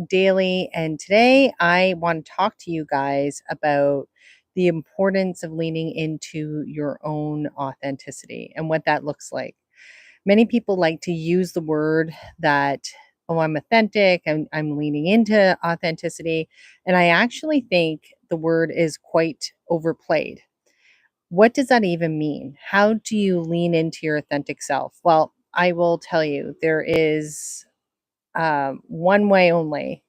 daily, and today I want to talk to you guys about the importance of leaning into your own authenticity and what that looks like. Many people like to use the word that, oh, I'm authentic, I'm leaning into authenticity. And I actually think the word is quite overplayed. What does that even mean? How do you lean into your authentic self? Well, I will tell you, there is one way only,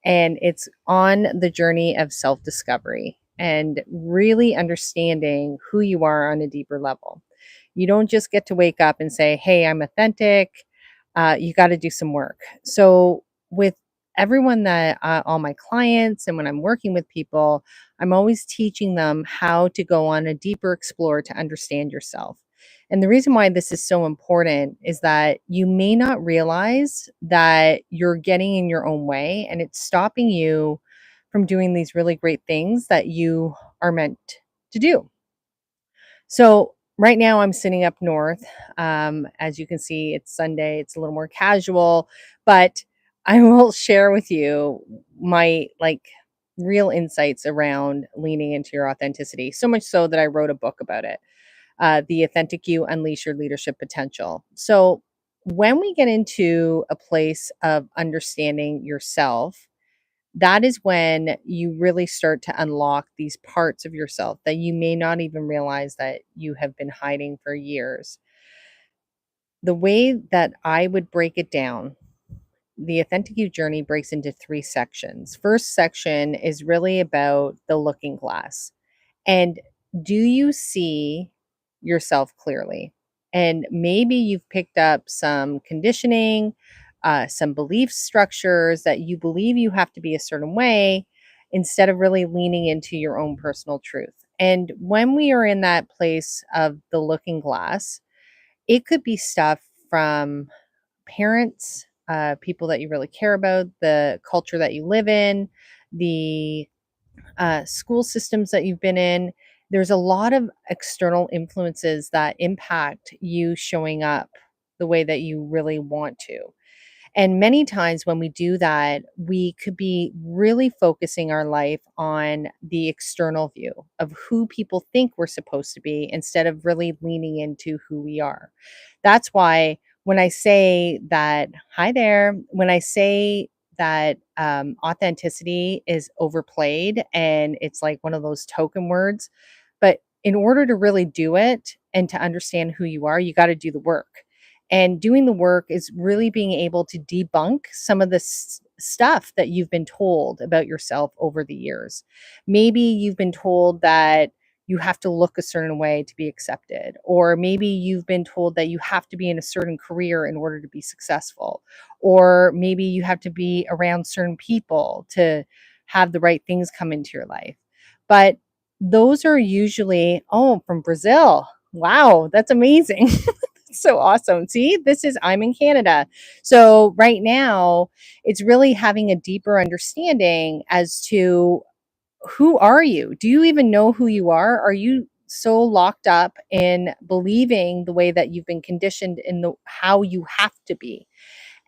and it's on the journey of self discovery and really understanding who you are on a deeper level. You don't just get to wake up and say, hey, I'm authentic. You got to do some work. So, with everyone that all my clients and when I'm working with people, I'm always teaching them how to go on a deeper explore to understand yourself. And the reason why this is so important is that you may not realize that you're getting in your own way and it's stopping you from doing these really great things that you are meant to do. So, right now I'm sitting up north. As you can see, it's Sunday, it's a little more casual, but I will share with you my real insights around leaning into your authenticity. So much so that I wrote a book about it, The Authentic You Unleash Your Leadership Potential. So, when we get into a place of understanding yourself, that is when you really start to unlock these parts of yourself that you may not even realize that you have been hiding for years. The way that I would break it down, the Authentic You journey breaks into three sections. First section is really about the looking glass. And do you see yourself clearly? And maybe you've picked up some conditioning, some belief structures that you believe you have to be a certain way instead of really leaning into your own personal truth. And when we are in that place of the looking glass, it could be stuff from parents, people that you really care about, the culture that you live in, the school systems that you've been in. There's a lot of external influences that impact you showing up the way that you really want to. And many times when we do that, we could be really focusing our life on the external view of who people think we're supposed to be instead of really leaning into who we are. That's why when I say that, hi there, when I say that authenticity is overplayed and it's like one of those token words, but in order to really do it and to understand who you are, you got to do the work. And doing the work is really being able to debunk some of the stuff that you've been told about yourself over the years. Maybe you've been told that you have to look a certain way to be accepted, or maybe you've been told that you have to be in a certain career in order to be successful, or maybe you have to be around certain people to have the right things come into your life. But those are usually, oh, from Brazil. Wow, that's amazing. So awesome. See, I'm in Canada. So right now, it's really having a deeper understanding as to who are you? Do you even know who you are? Are you so locked up in believing the way that you've been conditioned in the how you have to be?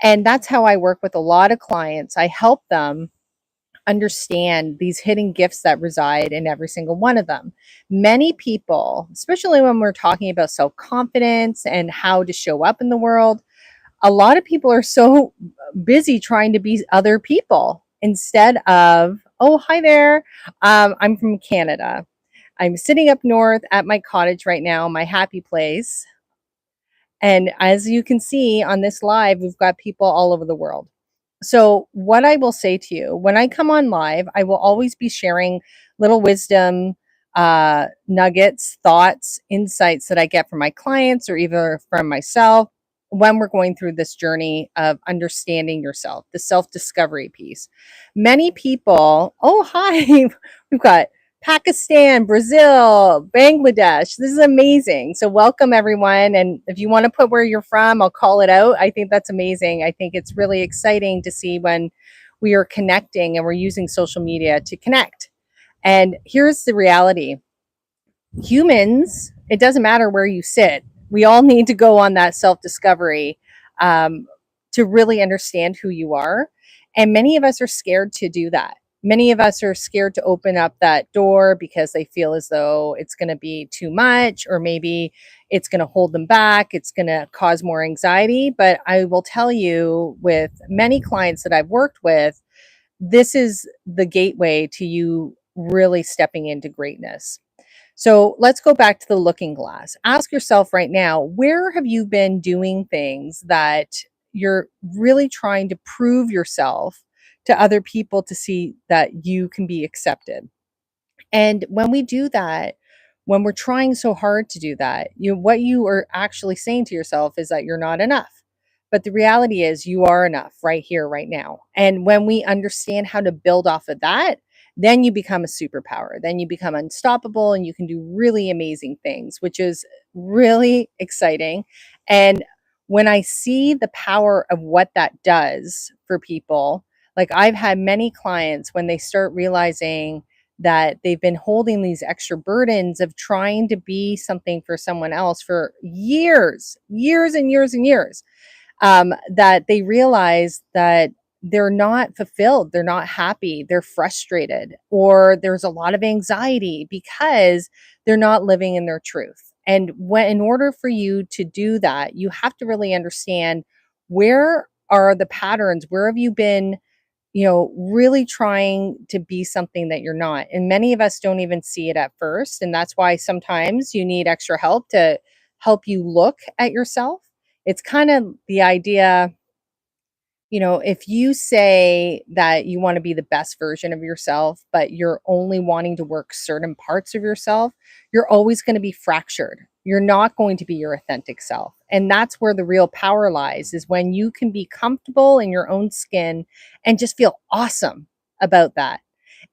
And that's how I work with a lot of clients. I help them understand these hidden gifts that reside in every single one of them. Many people, especially when we're talking about self confidence and how to show up in the world, a lot of people are so busy trying to be other people instead of, oh, hi there. I'm from Canada. I'm sitting up north at my cottage right now, my happy place. And as you can see on this live, we've got people all over the world. So, what I will say to you when I come on live, I will always be sharing little wisdom, nuggets, thoughts, insights that I get from my clients or either from myself when we're going through this journey of understanding yourself, the self discovery piece. Many people, oh, hi, we've got Pakistan, Brazil, Bangladesh. This is amazing. So, welcome everyone. And if you want to put where you're from, I'll call it out. I think that's amazing. I think it's really exciting to see when we are connecting and we're using social media to connect. And here's the reality humans, it doesn't matter where you sit, we all need to go on that self discovery to really understand who you are. And many of us are scared to do that. Many of us are scared to open up that door because they feel as though it's going to be too much, or maybe it's going to hold them back. It's going to cause more anxiety. But I will tell you, with many clients that I've worked with, this is the gateway to you really stepping into greatness. So let's go back to the looking glass. Ask yourself right now, where have you been doing things that you're really trying to prove yourself to other people to see that you can be accepted? And when we do that, when we're trying so hard to do that, what you are actually saying to yourself is that you're not enough. But the reality is you are enough right here, right now. And when we understand how to build off of that, then you become a superpower. Then you become unstoppable and you can do really amazing things, which is really exciting. And when I see the power of what that does for people, like I've had many clients when they start realizing that they've been holding these extra burdens of trying to be something for someone else for years, years and years and years, that they realize that they're not fulfilled, they're not happy, they're frustrated, or there's a lot of anxiety because they're not living in their truth. And when, in order for you to do that, you have to really understand, where are the patterns? Where have you been, really trying to be something that you're not? And many of us don't even see it at first. And that's why sometimes you need extra help to help you look at yourself. It's kind of the idea, if you say that you want to be the best version of yourself, but you're only wanting to work certain parts of yourself, you're always going to be fractured. You're not going to be your authentic self. And that's where the real power lies, is when you can be comfortable in your own skin and just feel awesome about that.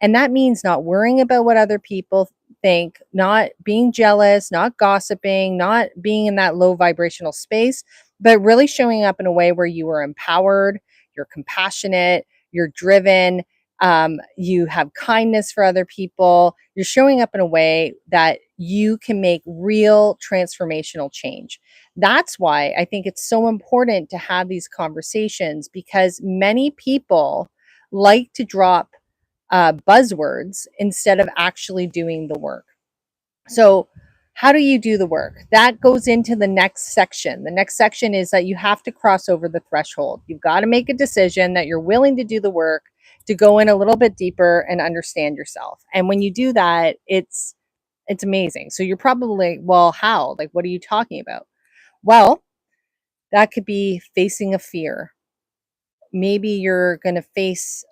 And that means not worrying about what other people think, not being jealous, not gossiping, not being in that low vibrational space, but really showing up in a way where you are empowered, you're compassionate, you're driven, you have kindness for other people. You're showing up in a way that you can make real transformational change. That's why I think it's so important to have these conversations, because many people like to drop buzzwords instead of actually doing the work. So, how do you do the work? That goes into the next section. The next section is that you have to cross over the threshold. You've got to make a decision that you're willing to do the work, to go in a little bit deeper and understand yourself. And when you do that, it's amazing. So you're probably, well, how? Like, what are you talking about? Well, that could be facing a fear. Maybe you're going to face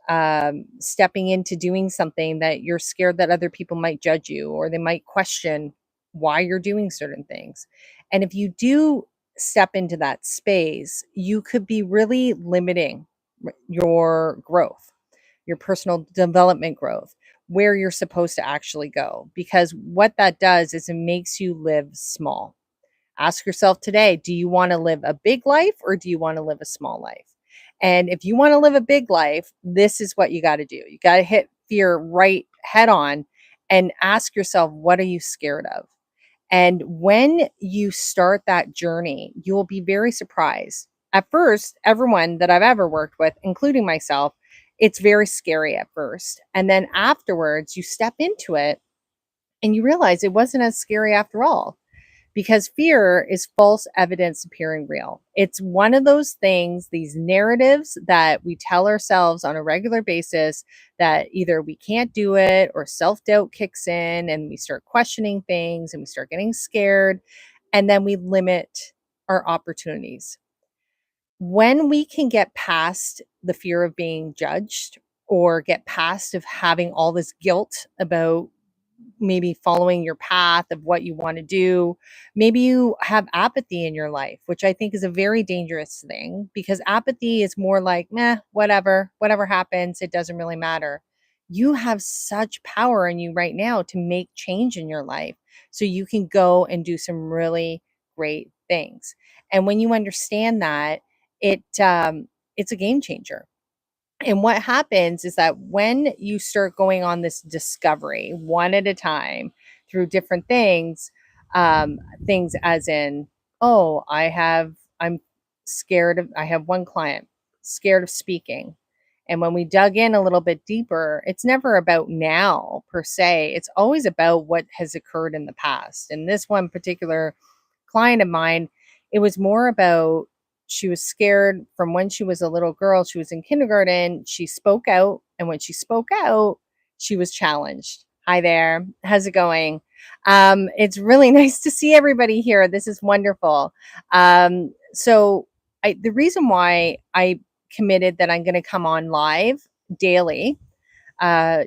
stepping into doing something that you're scared that other people might judge you, or they might question why you're doing certain things. And if you do step into that space, you could be really limiting your growth, your personal development growth, where you're supposed to actually go. Because what that does is it makes you live small. Ask yourself today, do you want to live a big life or do you want to live a small life? And if you want to live a big life, this is what you got to do. You got to hit fear right head on and ask yourself, what are you scared of? And when you start that journey, you will be very surprised. At first, everyone that I've ever worked with, including myself, it's very scary at first. And then afterwards, you step into it and you realize it wasn't as scary after all, because fear is false evidence appearing real. It's one of those things, these narratives that we tell ourselves on a regular basis, that either we can't do it or self doubt kicks in and we start questioning things and we start getting scared, and then we limit our opportunities. When we can get past the fear of being judged, or get past of having all this guilt about maybe following your path of what you want to do. Maybe you have apathy in your life, which I think is a very dangerous thing, because apathy is more like, meh, whatever happens, it doesn't really matter. You have such power in you right now to make change in your life, so you can go and do some really great things. And when you understand that, it's a game changer. And what happens is that when you start going on this discovery one at a time through different things, things as in, I'm scared of, I have one client scared of speaking. And when we dug in a little bit deeper, it's never about now per se. It's always about what has occurred in the past. And this one particular client of mine, it was more about she was scared from when she was a little girl. She was in kindergarten. She spoke out. And when she spoke out, she was challenged. Hi there. How's it going? It's really nice to see everybody here. This is wonderful. The reason why I committed that I'm going to come on live daily,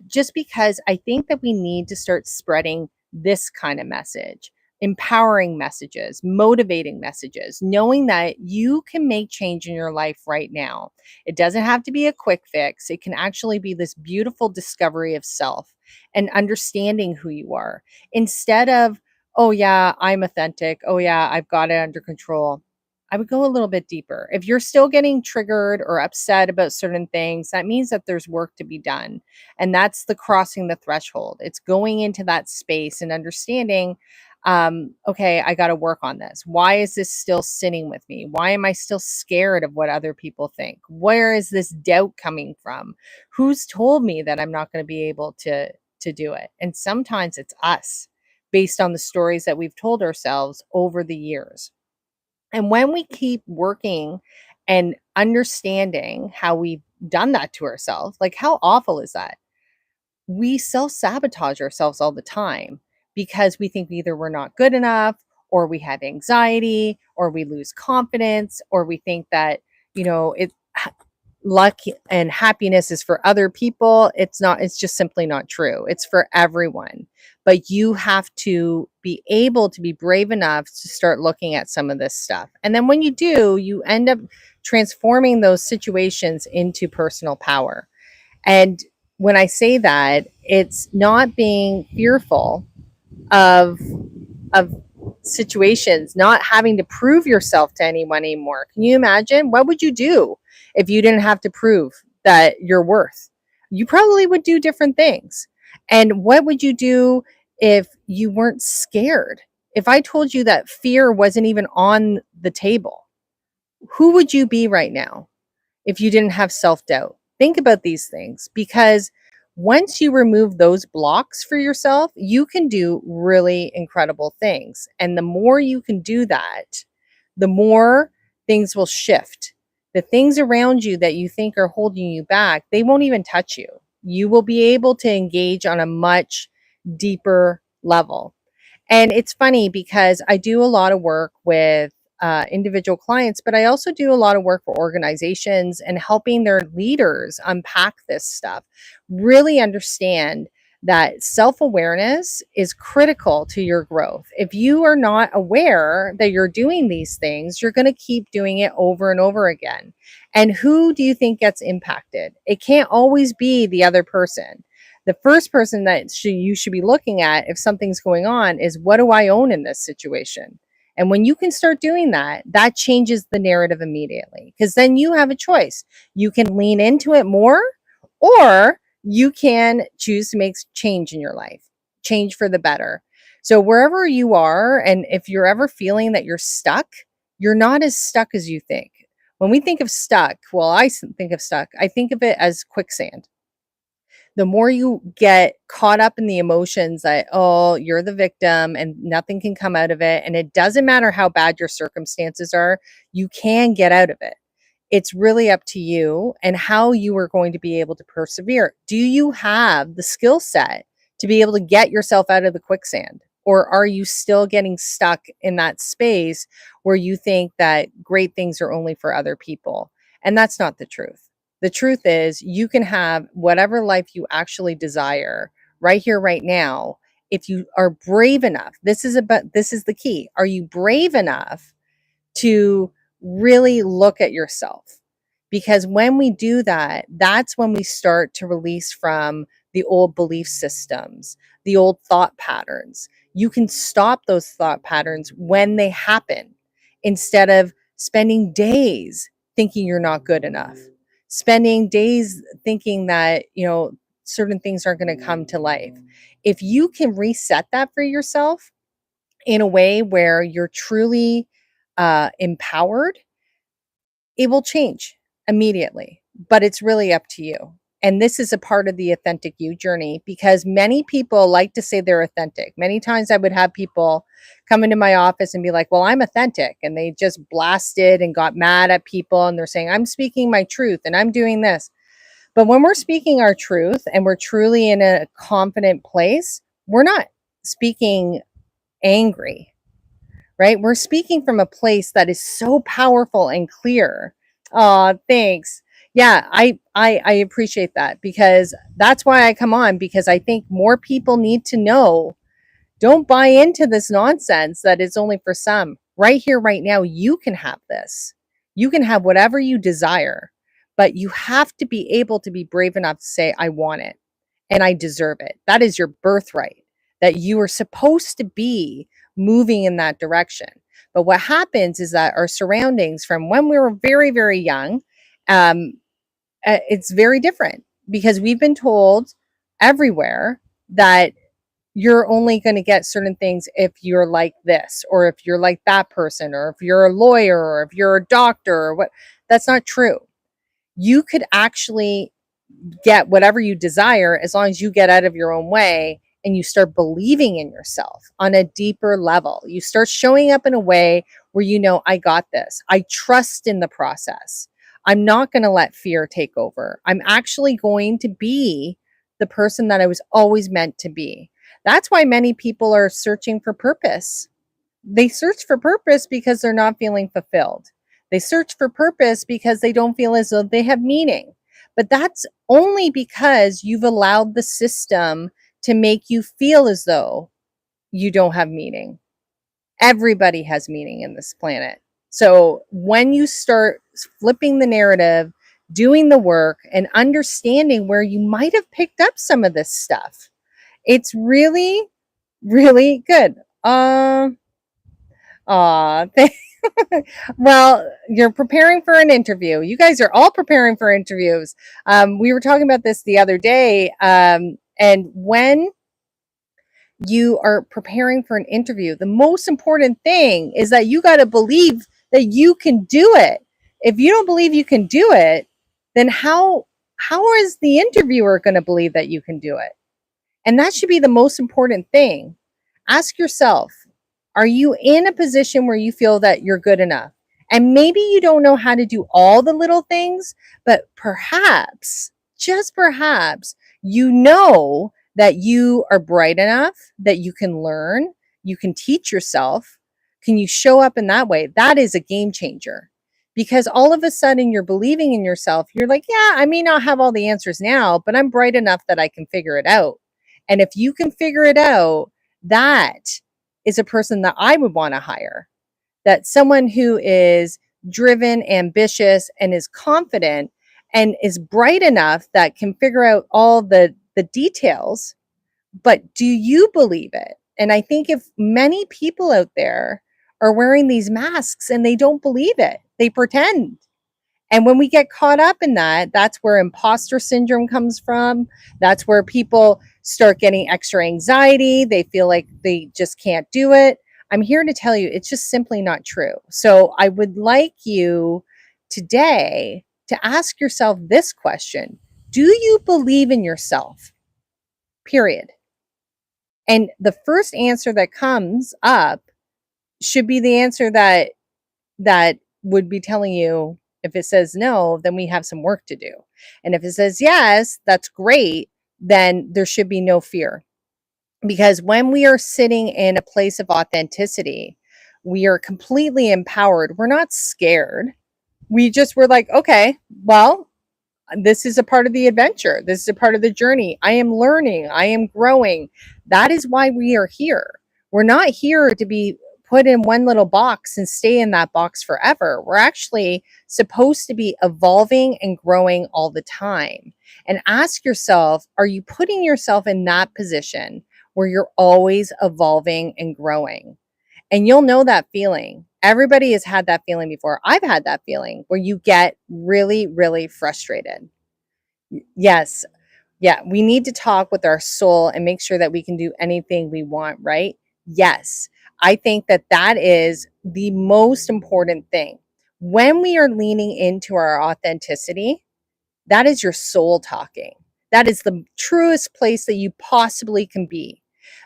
just because I think that we need to start spreading this kind of message, empowering messages, motivating messages, knowing that you can make change in your life right now. It doesn't have to be a quick fix. It can actually be this beautiful discovery of self and understanding who you are instead of, oh, yeah, I'm authentic. Oh, yeah, I've got it under control. I would go a little bit deeper. If you're still getting triggered or upset about certain things, that means that there's work to be done. And that's the crossing the threshold. It's going into that space and understanding, okay, I got to work on this. Why is this still sitting with me? Why am I still scared of what other people think? Where is this doubt coming from? Who's told me that I'm not going to be able to do it? And sometimes it's us based on the stories that we've told ourselves over the years. And when we keep working and understanding how we've done that to ourselves, like how awful is that? We self sabotage ourselves all the time because we think either we're not good enough or we have anxiety or we lose confidence or we think that, it luck and happiness is for other people. It's not, it's just simply not true. It's for everyone. But you have to be able to be brave enough to start looking at some of this stuff. And then when you do, you end up transforming those situations into personal power. And when I say that, it's not being fearful of of situations, not having to prove yourself to anyone anymore. Can you imagine? What would you do if you didn't have to prove that you're worth? You probably would do different things. And what would you do if you weren't scared? If I told you that fear wasn't even on the table, who would you be right now? If you didn't have self doubt. Think about these things because once you remove those blocks for yourself, you can do really incredible things. And the more you can do that, the more things will shift. The things around you that you think are holding you back, they won't even touch you. You will be able to engage on a much deeper level. And it's funny because I do a lot of work with individual clients, but I also do a lot of work for organizations and helping their leaders unpack this stuff, really understand that self awareness is critical to your growth. If you are not aware that you're doing these things, you're going to keep doing it over and over again. And who do you think gets impacted? It can't always be the other person. The first person that you should be looking at if something's going on is, what do I own in this situation? And when you can start doing that, that changes the narrative immediately because then you have a choice. You can lean into it more, or you can choose to make change in your life, change for the better. So wherever you are, and if you're ever feeling that you're stuck, you're not as stuck as you think. When we think of stuck, well, I think of stuck, I think of it as quicksand. The more you get caught up in the emotions that, oh, you're the victim and nothing can come out of it, and it doesn't matter how bad your circumstances are, you can get out of it. It's really up to you and how you are going to be able to persevere. Do you have the skill set to be able to get yourself out of the quicksand? Or are you still getting stuck in that space where you think that great things are only for other people? And that's not the truth. The truth is, you can have whatever life you actually desire right here, right now, if you are brave enough. This is the key. Are you brave enough to really look at yourself? Because when we do that, that's when we start to release from the old belief systems, the old thought patterns. You can stop those thought patterns when they happen instead of spending days thinking you're not good enough, spending days thinking that, certain things aren't going to come to life. If you can reset that for yourself in a way where you're truly empowered, it will change immediately. but it's really up to you. And this is a part of the authentic you journey because many people like to say they're authentic. Many times I would have people come into my office and be like, well, I'm authentic. And they just blasted and got mad at people. And they're saying, I'm speaking my truth and I'm doing this. But when we're speaking our truth and we're truly in a confident place, we're not speaking angry, right? We're speaking from a place that is so powerful and clear. Oh, thanks. Yeah, I appreciate that because that's why I come on because I think more people need to know. Don't buy into this nonsense that it's only for some. Right here, right now, you can have this. You can have whatever you desire, but you have to be able to be brave enough to say, I want it and I deserve it. That is your birthright, that you are supposed to be moving in that direction. But what happens is that our surroundings from when we were very, very young, um, it's very different because we've been told everywhere that you're only going to get certain things if you're like this or if you're like that person or if you're a lawyer or if you're a doctor or what. That's not true. You could actually get whatever you desire as long as you get out of your own way and you start believing in yourself on a deeper level. You start showing up in a way where you know, I got this. I trust in the process. I'm not going to let fear take over. I'm actually going to be the person that I was always meant to be. That's why many people are searching for purpose. They search for purpose because they're not feeling fulfilled. They search for purpose because they don't feel as though they have meaning. But that's only because you've allowed the system to make you feel as though you don't have meaning. Everybody has meaning in this planet. So when you start flipping the narrative, doing the work, and understanding where you might have picked up some of this stuff, it's really, really good. Aw, well, you're preparing for an interview. You guys are all preparing for interviews. We were talking about this the other day. And when you are preparing for an interview, the most important thing is that you got to believe that you can do it. If you don't believe you can do it, then how is the interviewer going to believe that you can do it? And that should be the most important thing. Ask yourself, are you in a position where you feel that you're good enough? And maybe you don't know how to do all the little things, but perhaps, just perhaps, you know that you are bright enough that you can learn, you can teach yourself. Can you show up in that way? That is a game changer because all of a sudden you're believing in yourself. You're like, yeah, I may not have all the answers now, but I'm bright enough that I can figure it out. And if you can figure it out, that is a person that I would want to hire. That someone who is driven, ambitious, and is confident and is bright enough that can figure out all the details. But do you believe it? And I think if many people out there are wearing these masks and they don't believe it, they pretend. And when we get caught up in that, that's where imposter syndrome comes from. That's where people start getting extra anxiety. They feel like they just can't do it. I'm here to tell you it's just simply not true. So I would like you today to ask yourself this question. Do you believe in yourself? Period. And the first answer that comes up should be the answer that would be telling you. If it says no, then we have some work to do. And if it says yes, that's great, then there should be no fear. Because when we are sitting in a place of authenticity, we are completely empowered. We're not scared. We're like, okay, well, this is a part of the adventure. This is a part of the journey. I am learning. I am growing. That is why we are here. We're not here to be put in one little box and stay in that box forever. We're actually supposed to be evolving and growing all the time. And ask yourself, are you putting yourself in that position where you're always evolving and growing? And you'll know that feeling. Everybody has had that feeling before. I've had that feeling where you get really, really frustrated. Yes. Yeah. We need to talk with our soul and make sure that we can do anything we want, right? Yes. I think that that is the most important thing. When we are leaning into our authenticity, That is your soul talking. That is the truest place that you possibly can be.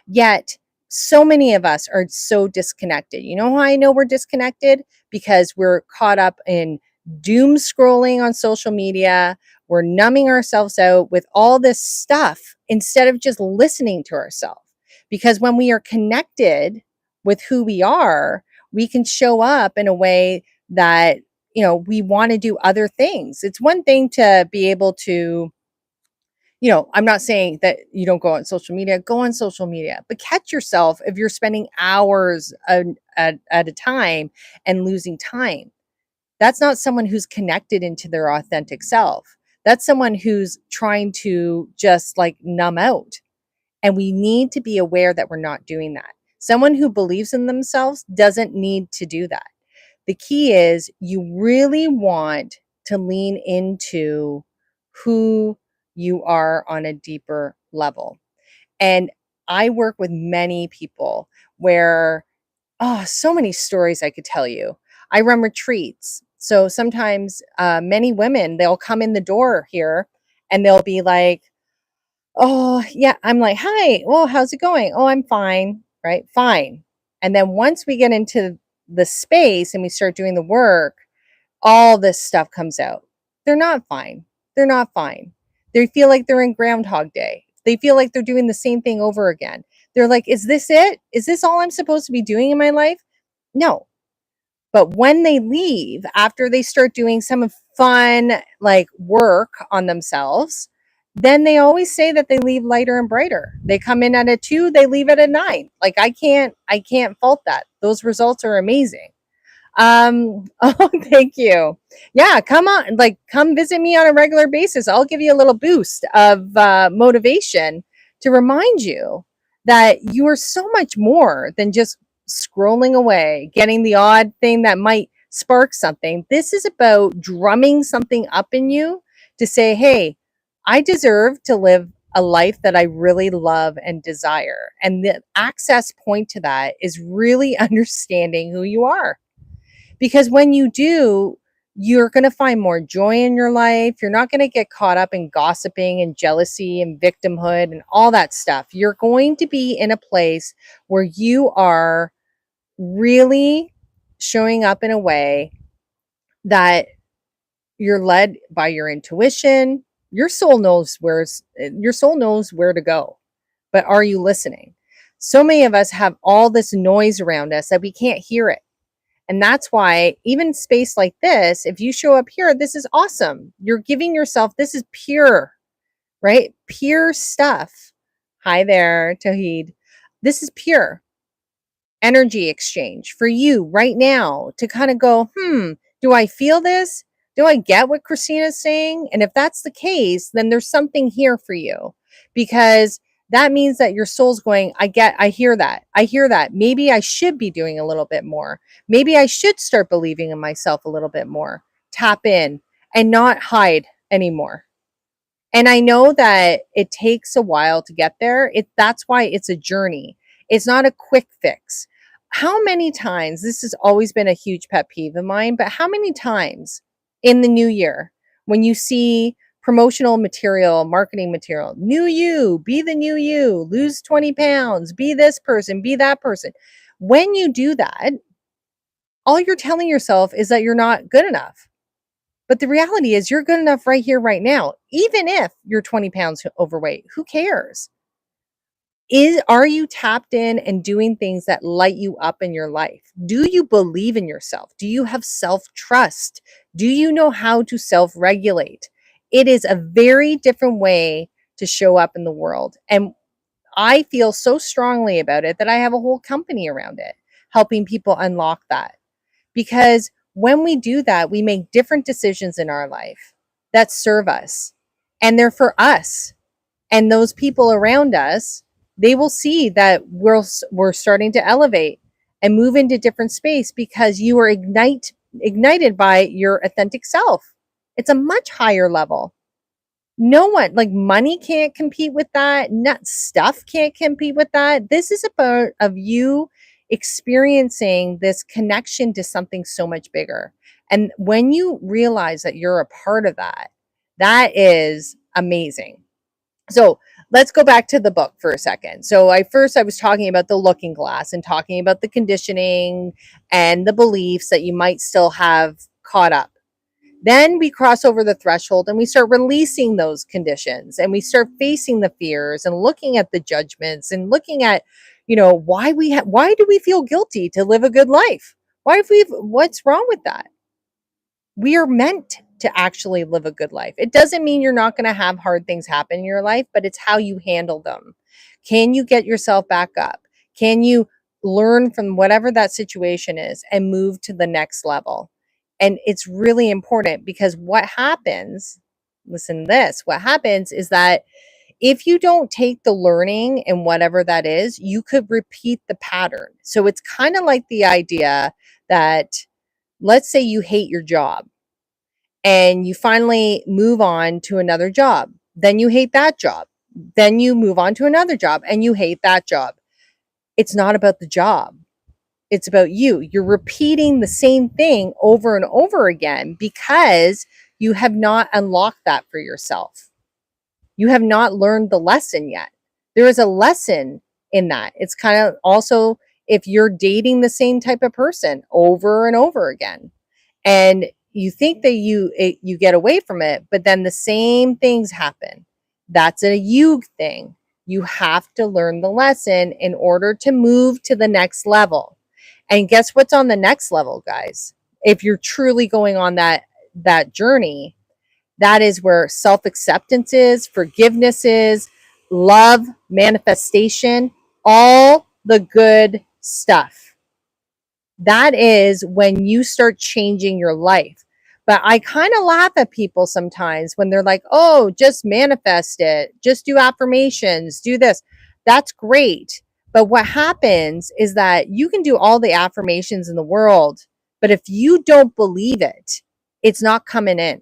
Yet, so many of us are so disconnected. You know how I know we're disconnected? Because we're caught up in doom scrolling on social media. We're numbing ourselves out with all this stuff instead of just listening to ourselves. Because when we are connected with who we are, we can show up in a way that, we want to do other things. It's one thing to be able to, I'm not saying that you don't go on social media, go on social media, but catch yourself if you're spending hours at a time and losing time. That's not someone who's connected into their authentic self. That's someone who's trying to just like numb out. And we need to be aware that we're not doing that. Someone who believes in themselves doesn't need to do that. The key is you really want to lean into who you are on a deeper level. And I work with many people where, so many stories I could tell you. I run retreats. So sometimes many women, they'll come in the door here and they'll be like, oh, yeah. I'm like, hi. Well, how's it going? Oh, I'm fine. Right. Fine. And then once we get into the space and we start doing the work, all this stuff comes out. They're not fine. They're not fine. They feel like they're in Groundhog Day. They feel like they're doing the same thing over again. They're like, is this it? Is this all I'm supposed to be doing in my life? No. But when they leave, after they start doing some fun, like work on themselves, then they always say that they leave lighter and brighter. They come in at a 2, they leave at a 9. Like I can't fault that. Those results are amazing. Oh, thank you. Yeah, come on, like come visit me on a regular basis. I'll give you a little boost of motivation to remind you that you are so much more than just scrolling away, getting the odd thing that might spark something. This is about drumming something up in you to say, hey, I deserve to live a life that I really love and desire. And the access point to that is really understanding who you are, because when you do, you're going to find more joy in your life. You're not going to get caught up in gossiping and jealousy and victimhood and all that stuff. You're going to be in a place where you are really showing up in a way that you're led by your intuition. Your soul knows where to go. But are you listening? So many of us have all this noise around us that we can't hear it. And that's why even space like this, if you show up here, this is awesome. You're giving yourself, this is pure, right? Pure stuff. Hi there, Tawheed. This is pure energy exchange for you right now to kind of go, do I feel this? Do I get what Christina's saying? And if that's the case, then there's something here for you, because that means that your soul's going, I hear that. I hear that. Maybe I should be doing a little bit more. Maybe I should start believing in myself a little bit more. Tap in and not hide anymore. And I know that it takes a while to get there. That's why it's a journey. It's not a quick fix. How many times, this has always been a huge pet peeve of mine, but how many times in the new year when you see promotional material, marketing material, new you, be the new you, lose 20 pounds, be this person, be that person. When you do that, all you're telling yourself is that you're not good enough. But the reality is you're good enough right here, right now. Even if you're 20 pounds overweight, who cares? Are you tapped in and doing things that light you up in your life? Do you believe in yourself? Do you have self-trust? Do you know how to self-regulate? It is a very different way to show up in the world. And I feel so strongly about it that I have a whole company around it, helping people unlock that. Because when we do that, we make different decisions in our life that serve us, and they're for us. And those people around us, they will see that we're starting to elevate and move into different space because you are ignited by your authentic self. It's a much higher level. No one, like money can't compete with that. Not stuff can't compete with that. This is about of you experiencing this connection to something so much bigger. And when you realize that you're a part of that, That is amazing. So let's go back to the book for a second. So I was talking about the looking glass and talking about the conditioning and the beliefs that you might still have caught up. Then we cross over the threshold and we start releasing those conditions and we start facing the fears and looking at the judgments and looking at, why do we feel guilty to live a good life? What's wrong with that? We are meant to actually live a good life. It doesn't mean you're not going to have hard things happen in your life, but it's how you handle them. Can you get yourself back up? Can you learn from whatever that situation is and move to the next level? And it's really important because listen to this, what happens is that if you don't take the learning and whatever that is, you could repeat the pattern. So it's kind of like the idea that, let's say you hate your job and you finally move on to another job. Then you hate that job. Then you move on to another job and you hate that job. It's not about the job. It's about you. You're repeating the same thing over and over again because you have not unlocked that for yourself. You have not learned the lesson yet. There is a lesson in that. It's kind of also if you're dating the same type of person over and over again and you think that you get away from it, but then the same things happen. That's a you thing. You have to learn the lesson in order to move to the next level. And guess what's on the next level, guys? If you're truly going on that journey, that is where self-acceptance is, forgiveness is, love, manifestation, all the good stuff. That is when you start changing your life. But I kind of laugh at people sometimes when they're like, oh, just manifest it, just do affirmations, do this. That's great. But what happens is that you can do all the affirmations in the world, but if you don't believe it, it's not coming in.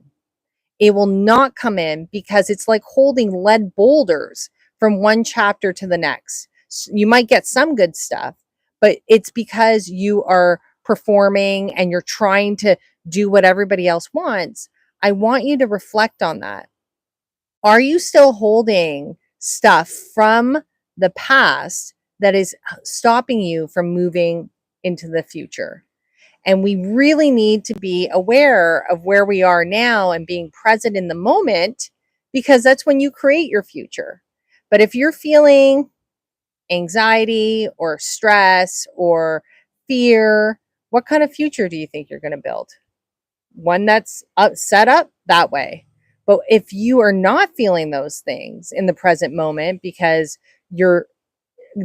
It will not come in because it's like holding lead boulders from one chapter to the next. You might get some good stuff, but it's because you are performing and you're trying to do what everybody else wants. I want you to reflect on that. Are you still holding stuff from the past that is stopping you from moving into the future? And we really need to be aware of where we are now and being present in the moment because that's when you create your future. But if you're feeling anxiety or stress or fear, what kind of future do you think you're going to build? One that's set up that way. But if you are not feeling those things in the present moment because you're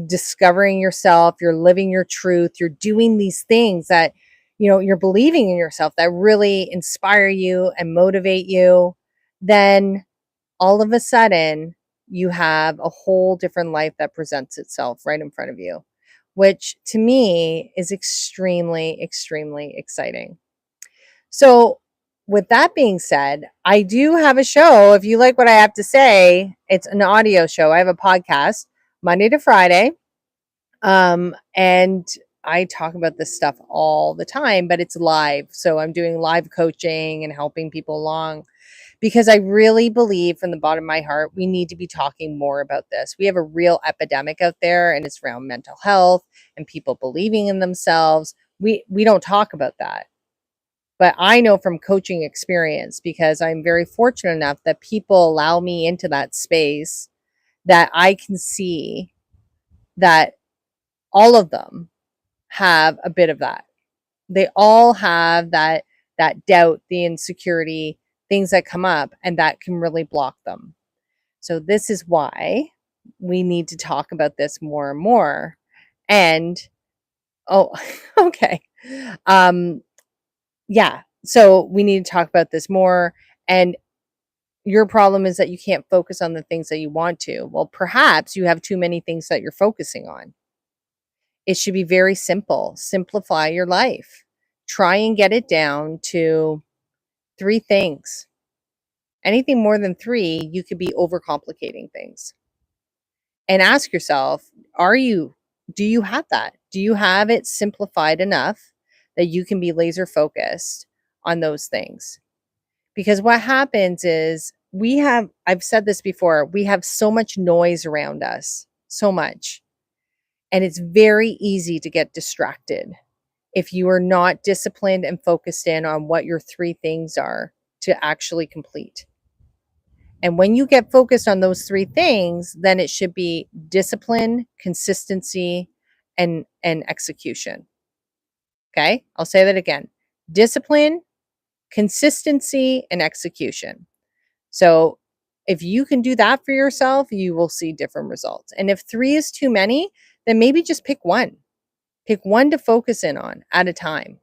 discovering yourself, you're living your truth, you're doing these things that, you're believing in yourself that really inspire you and motivate you, then all of a sudden you have a whole different life that presents itself right in front of you, which to me is extremely, extremely exciting. So, with that being said, I do have a show. If you like what I have to say, it's an audio show. I have a podcast Monday to Friday. And I talk about this stuff all the time, but it's live. So I'm doing live coaching and helping people along because I really believe from the bottom of my heart, we need to be talking more about this. We have a real epidemic out there and it's around mental health and people believing in themselves. We don't talk about that. But I know from coaching experience, because I'm very fortunate enough that people allow me into that space, that I can see that all of them have a bit of that. They all have that doubt, the insecurity, things that come up and that can really block them. So this is why we need to talk about this more and more. And oh, okay. Yeah. So we need to talk about this more. And your problem is that you can't focus on the things that you want to. Well, perhaps you have too many things that you're focusing on. It should be very simple. Simplify your life. Try and get it down to 3 things. Anything more than 3, you could be overcomplicating things. And ask yourself, do you have that? Do you have it simplified enough that you can be laser focused on those things? Because what happens is I've said this before, we have so much noise around us, so much. And it's very easy to get distracted if you are not disciplined and focused in on what your three things are to actually complete. And when you get focused on those three things, then it should be discipline, consistency, and execution. Okay? I'll say that again. Discipline, consistency, and execution. So if you can do that for yourself, you will see different results. And if three is too many, then maybe just pick one. Pick one to focus in on at a time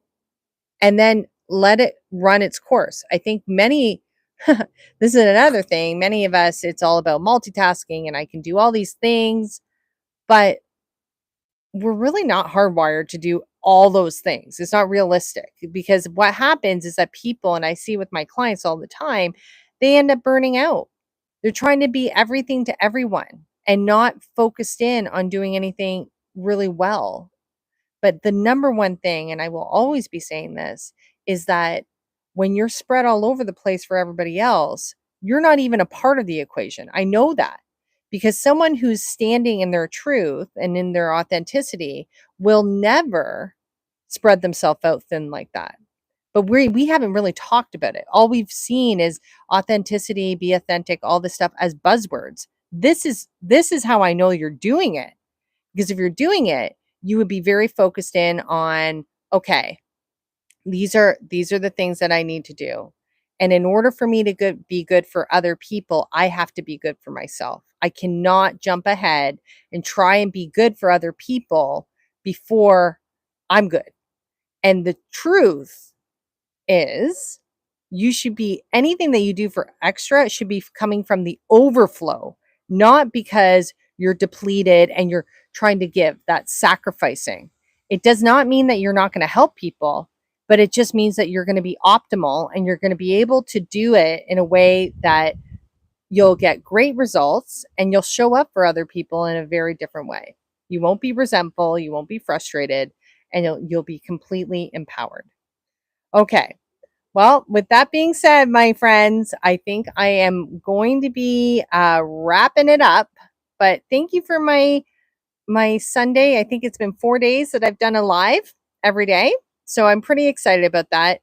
and then let it run its course. I think many, this is another thing, many of us, it's all about multitasking and I can do all these things, but we're really not hardwired to do all those things. It's not realistic because what happens is that people, and I see with my clients all the time, they end up burning out. They're trying to be everything to everyone and not focused in on doing anything really well. But the number one thing, and I will always be saying this, is that when you're spread all over the place for everybody else, you're not even a part of the equation. I know that because someone who's standing in their truth and in their authenticity will never spread themselves out thin like that. But we haven't really talked about it. All we've seen is authenticity, be authentic, all this stuff as buzzwords. This is how I know you're doing it. Because if you're doing it, you would be very focused in on, okay, these are the things that I need to do. And in order for me to be good for other people, I have to be good for myself. I cannot jump ahead and try and be good for other people before I'm good. And the truth is you should be anything that you do for extra should be coming from the overflow, not because you're depleted and you're trying to give. That's sacrificing. It does not mean that you're not going to help people, but it just means that you're going to be optimal and you're going to be able to do it in a way that you'll get great results and you'll show up for other people in a very different way. You won't be resentful, you won't be frustrated, and you'll be completely empowered. Okay. Well, with that being said, my friends, I think I am going to be wrapping it up. But thank you for my Sunday. I think it's been 4 days that I've done a live every day, so I'm pretty excited about that.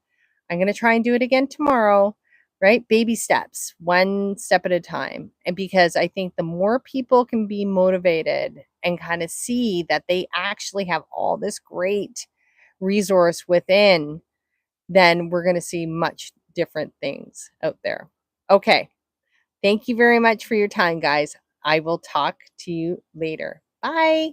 I'm going to try and do it again tomorrow. Right, baby steps, one step at a time, and because I think the more people can be motivated and kind of see that they actually have all this great resource within, then we're going to see much different things out there. Okay. Thank you very much for your time, guys. I will talk to you later. Bye.